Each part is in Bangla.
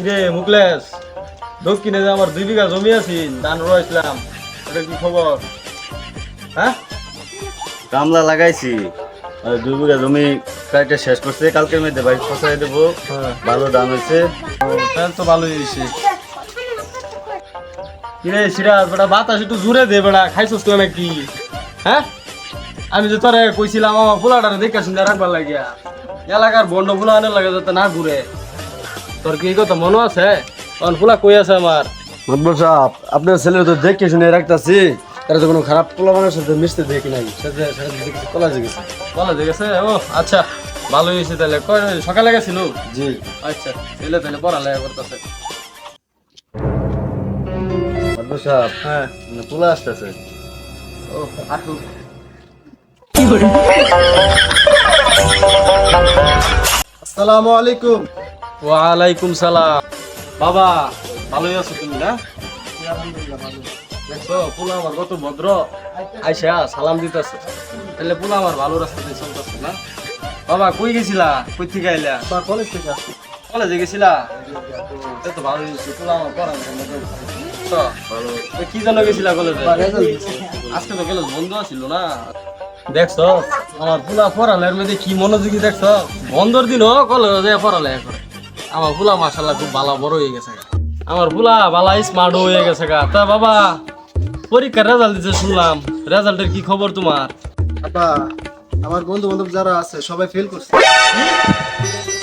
রে মুকলেশ, দক্ষিণে যে আমার 2 বিঘা জমি আছে ধান রয়েছিলাম, ওটা কি খবর? হ্যাঁ, কামলা লাগাইছি 2 বিঘা জমি কাইটা শেষ করছে, কালকের মধ্যে ভাই ফসাই দেবো। ভালো দাম হয়েছে। তাহলে তো ভালোই হয়েছে। কিরে সিরাজ, বেটা বাতাস একটু জুড়ে দে বেটা, খাইছস তো নাকি? হ্যাঁ, আমি যে তোরে কইছিলাম আমার ফুলাটারে দেখে শুনে রাখবার লাগিয়া, এলাকার বন্ড ফুলা আনার লাগে যাতে না ঘুরে। তোর কি এই কথা মনে আছে? তখন ফুলা কই আছে আমার। মাতবর সাহেব, আপনার ছেলে তো দেখে শুনে রাখতেছি, তারা তো কোনো খারাপ পোলাপানের সাথে মিশতে দেখি নাই, সাথে সাথে দেখেছি কলেজে গেছে। বলা যে গেছে? ও আচ্ছা, ভালোই হয়েছে তাহলে। সকালে গেছিল? জি। আচ্ছা, ছেলে তাহলে পড়ালেখা করতেছে। মাতবর সাহেব, হ্যাঁ, পোলা আসতেছে। ও আসুক। আসসালামু আলাইকুম। ওয়ালাইকুম সালাম। বাবা, ভালোই আছো তুমি না? দেখছো পোলা আমার কত ভদ্র, আইসা সালাম দিতেছে। তাহলে পোলা আমার ভালো রাস্তাতে চলতেছে না? বাবা কই গেছিলা? কই থেকে আইলা? কলেজ থেকে আসছি। কলেজে গেছিলা? এই তো ভালো হয়েছে, পোলা আমার পড়ানো তো ভালো। তো কি জন্য গেছিলা কলেজে? আজকে তো কলেজ বন্ধ ছিল না। দেখছো আমার পোলা পড়ালের মধ্যে কি মনোযোগী, দেখছো বন্ধর দিনও কলেজে পড়ালেখা করে। আমার পোলা মাশাআল্লাহ খুব ভালো বড় হয়ে গেছে। আমার পোলা ভালো স্মার্ট হয়ে গেছে গা। তা বাবা, পরীক্ষার রেজাল্ট দিতে শুনলাম, রেজাল্টের কি খবর তোমার? আপা, আমার বন্ধু বান্ধব যারা আছে সবাই ফেল করছে।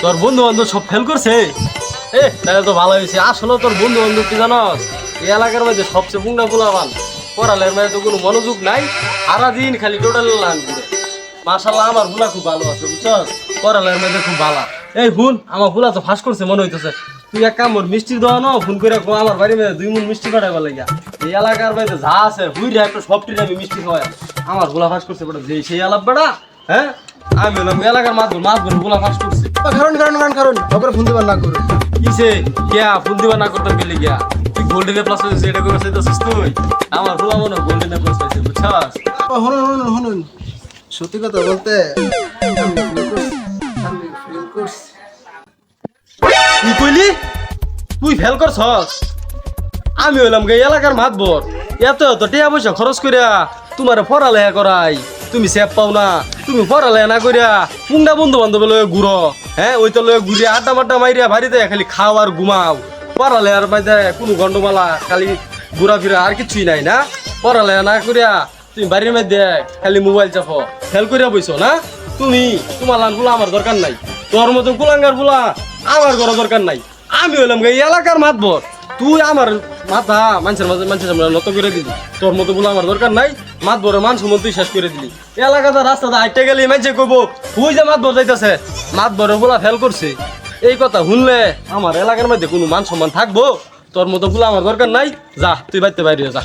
তোর বন্ধু বান্ধব সব ফেল করছে? এ তাহলে তো ভালো হয়েছে। আসলে তোর বন্ধু বান্ধব কি জানোস, এই এলাকার মধ্যে সবচেয়ে পুংনা পোলাপান, পড়ালের মধ্যে তো কোনো মনোযোগ নাই, সারাদিন খালি টোটাল লান করে। মাশাআল্লাহ আমার ফুলা খুব ভালো আছে, বুঝছস, পড়ালের মধ্যে খুব ভালো। এই ফুল আমার ফুলা তো ফাঁস করছে মনে হইতেছে। তুই এক কাম কর, মিষ্টি দেওয়া ন ফোন করে আমার বাড়ির মধ্যে 2 মণ মিষ্টি পাঠাইবার লাগিয়া। এই এলাকার মধ্যে যা আছে হুইরে একটা সবটির আমি মিষ্টি খাওয়াই। আমার ফুলা ফাঁস করছে বেটা, যে সেই আলাপ বেটা। হ্যাঁ, আমি হলাম এলাকার মাতবর ফুলা ফাঁস করছে। কারণ খবর ফোন দিবার না করুন। কিসে কেয়া ফোন দিবা না করতাম গেলে গিয়া? তুই গোল্ডেন প্লাস হয়েছে এটা করে চাইতেছিস তুই? আমার ফুলা মনে গোল্ডেন প্লাস হয়েছে, বুঝছস? শুনুন, সত্যি কথা বলতে আমি ফেল করছি। কি কইলি? তুই ফেল করছস? আমি হইলাম গে এলাকার মাতবর, এত এত টাকা পয়সা খরচ করিয়া তোমার পড়ালেখা করাই, তুমি সেপ পাও না? তুমি পড়ালেখা না করিয়া পুংডা বন্ধু বান্ধব লয়ে ঘুরো। হ্যাঁ, ওই তো লয়ে ঘুরিয়া আড্ডা মাড্ডা মাইরিয়া বাড়িতে খালি খাও আর ঘুমাও। পড়ালেখার মধ্যে কোনো গন্ডমালা, খালি ঘোরাফেরা আর কিছুই নাই না? পড়ালেখা না করিয়া তুমি বাড়ির মধ্যে খালি মোবাইল চাপো, ফেল করিয়া বইছো না? তুমি তোমার লান গুলা আমার দরকার নাই, তোর মতো কুলাঙ্গার গুলা আমার ঘর দরকার নাই। আমি হইলাম গে এলাকার মাতবর, তুই আমার মাথা মানুষের সামনে নত করে দিলি। তোর মতো বলে আমার দরকার নাই, মাতবরের মান সম্মান তুই শেষ করে দিলি। এলাকাতে রাস্তাতে হাইটে গেলে মানুষে কইব তুই যে মাতবর যাইতেছে, মাতবরের বলা ফেল করছে। এই কথা শুনলে আমার এলাকার মধ্যে কোনো মান সম্মান থাকবো? তোর মতো বলে আমার দরকার নাই, যা তুই বাইতে বাইরে যা।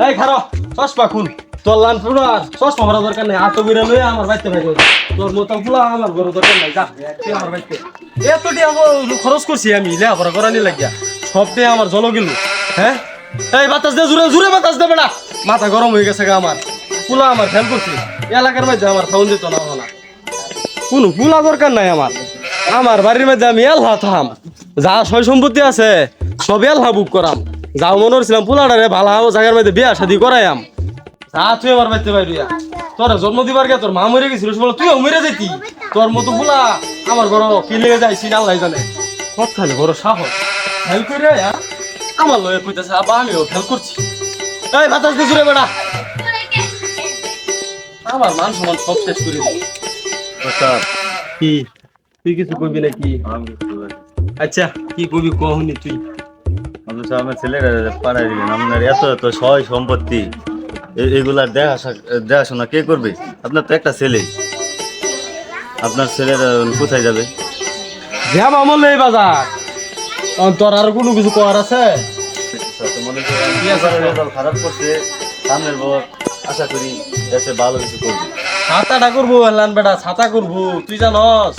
এই খারো, চশমা খুন। তোর লান ফুলো আর চশমা ভরা দরকার নেই, হাত বিরে লয়ে আমার বাইতে বাইরে যা। তোর মতো ফুলা আমার ঘর দরকার নাই, যা তুই আমার বাইতে। এতটি আমার খরচ করছি আমি লেখাপড়া করানি লাগিয়া, সবটাই আমার জল গেল। হ্যাঁ, এই বাতাস দে, জুড়ে জুড়ে বাতাস দেবে না, মাথা গরম হয়ে গেছে আমার। পুলা আমার ফেল করছি, এলাকার মধ্যে আমার খাউন দিত না হলা। কোনো পুলা দরকার নাই আমার। আমার বাড়ির মধ্যে আমি এলহা থাম, যা সয় সম্পত্তি আছে সব এলহা বুক করাম। যাও মনে করছিলাম পুলাটারে ভালো জায়গার মধ্যে বিয়া শাদি করাইয়াম। যা তুই আমার বাড়িতে বাইরিয়া, তোর জন্ম দিবার গে তোর মা মরে গেছিল, তুইও মরে যেতি। তোর মতো পুলা আমার ঘর কি লেগে যাইছি আল্লাহ জানে। কথা বড় সাহস, ফেল করে আমার লয়ে কইতেছে আবার আমিও ফেল করছি। এই বাতাস দিয়ে জুড়ে বেড়া, আমার মান সম্মান সব শেষ করে দিই। কি তুই কিছু কইবি নাকি? আচ্ছা কি কইবি কহনি তুই? আমার ছেলেরা পাড়ায় দিলেন, আপনার এত এত সয় সম্পত্তি, এগুলার দেখাশোনা কে করবে? আপনার তো একটা ছেলে, আপনার ছেলেরা কোথায় যাবে? যাব আমল এই বাজার, তোর আর কোনো কিছু করার আছে? মনে করেন খারাপ করছে, সামনের বর আশা করি দেশে ভালো কিছু করবে। ছাতাটা করবো হেলান বেটা, ছাতা করবো। তুই জানস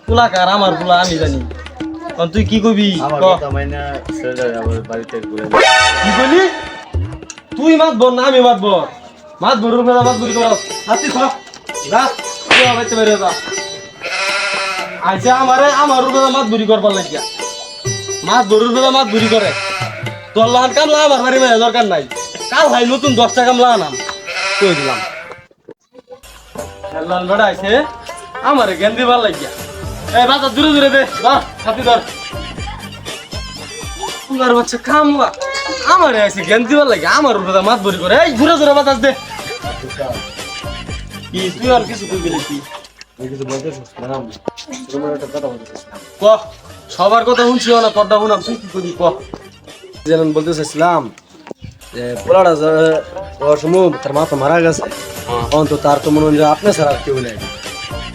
পুলা কার, আমার পুলা আমি জানি। তুই কি কবি? আমার কথা মাইনা ছেলেরা আবার বাড়িতে ঘুরে যায়। কি কইলি? তুই মাতবর না আমি মাতবর? মাতবর রূপে মাতবরি করস? হাতি খা যা, তুই বাইতে বেরিয়ে যা। আইছে আমার রূপে মাতবরি করবার লাগিয়া। মাছ ধরুর বেলা মাছ ধরি করে তোর লাহান কামলা আমার বাড়ি মেয়ে দরকার নাই কাল ভাই নতুন 10টা কামলা আনাম কই দিলাম লাল বেড়া আছে আমার গেন্দি ভাল লাগিয়া এই বাজার দূরে দূরে দে ধর হাতি ধর তোমার বাচ্চা কামলা আমার আছে গেন্দি ভাল লাগে আমার উপরে মাছ ধরি করে এই দূরে দূরে বাতাস দে কি তুই আর কিছু কই গেলি কি আমি কিছু বলতে চাচ্ছিলাম তোমার একটা কথা বলতে চাচ্ছিলাম ক সবার কথা শুনছি না তোরটা শুনাম তুই কি করবি ক যেমন বলতে চাচ্ছিলাম যে পোলাটা ওর সময় তার মা তো মারা গেছে অন্ত তার তো মনে হয় যে আপনি স্যার আর কেউ নেই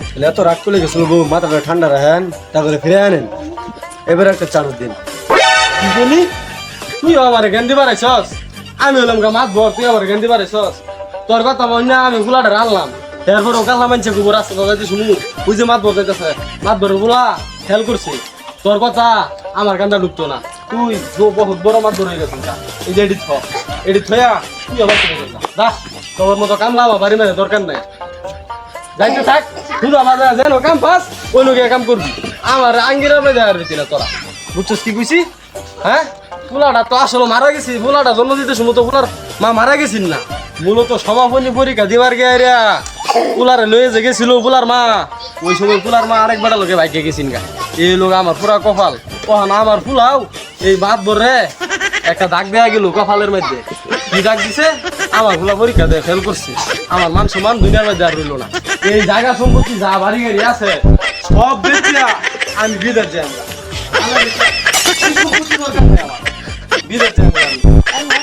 তাহলে এত রাগ করে গেছিল বউ মাথাটা ঠান্ডা রাখেন তারপরে ফিরে আনেন এবার একটা চালুর দিন কি বলি তুই আমার গেন্দি বাড়াইছস আমি হলাম গা মাছ ভর তুই আমার গেন্দি বাড়াইছস তোর কথা মনে আমি গুলাটা রানলাম এরপর কাল্লা মানছে গোবর রাস্তা যাইতে শুনু ওই যে মাছ ভর যাইতেছে মাছ ভর গুলা খেয়াল করছি তোর কথা আমার কান্দা ঢুকতো না তুই বহুত বড় মাছ ধরে গেছিস এই যে এডিট থয়া তুই আবার চলে যা দা তোর মতো কামলা আমার বাড়ি মেয়ে দরকার নাই যাইতে থাক শুধু আমার যেন কাম পাস ওই লোকে কাম করবি আমার আঙ্গিরা বেঁধে আর বেশি না তোরা বুঝছিস কি কইছি হ্যাঁ ফুলাটা তো আসলে মারা গেছি ফুলাটা জন্ম দিতে সময় তো ফুলার মা মারা গেছিল না মূলত সমাপনী পরীক্ষা দিবার গিয়া ফুলারে লয়ে যে গেছিল ফুলার মা ওই সময় ফুলার মা আরেক বেটা লোকে বাইকে গেছিন গা এই লোক আমার পুরা কপাল কহান আমার ফুলাও এই বাদ বরে একটা দাগ দেয়া গেল কপালের মধ্যে কি দাগ দিছে আমার ফুলা পরীক্ষা দিয়ে ফেল করছে আমার মান সম্মান দুনিয়ার মধ্যে আর রইল না এই জায়গা সম্পত্তি যা বাড়ি গাড়ি আছে সব বেচিয়া আমি বিদেশ যাই আমরা বিদেশ যাই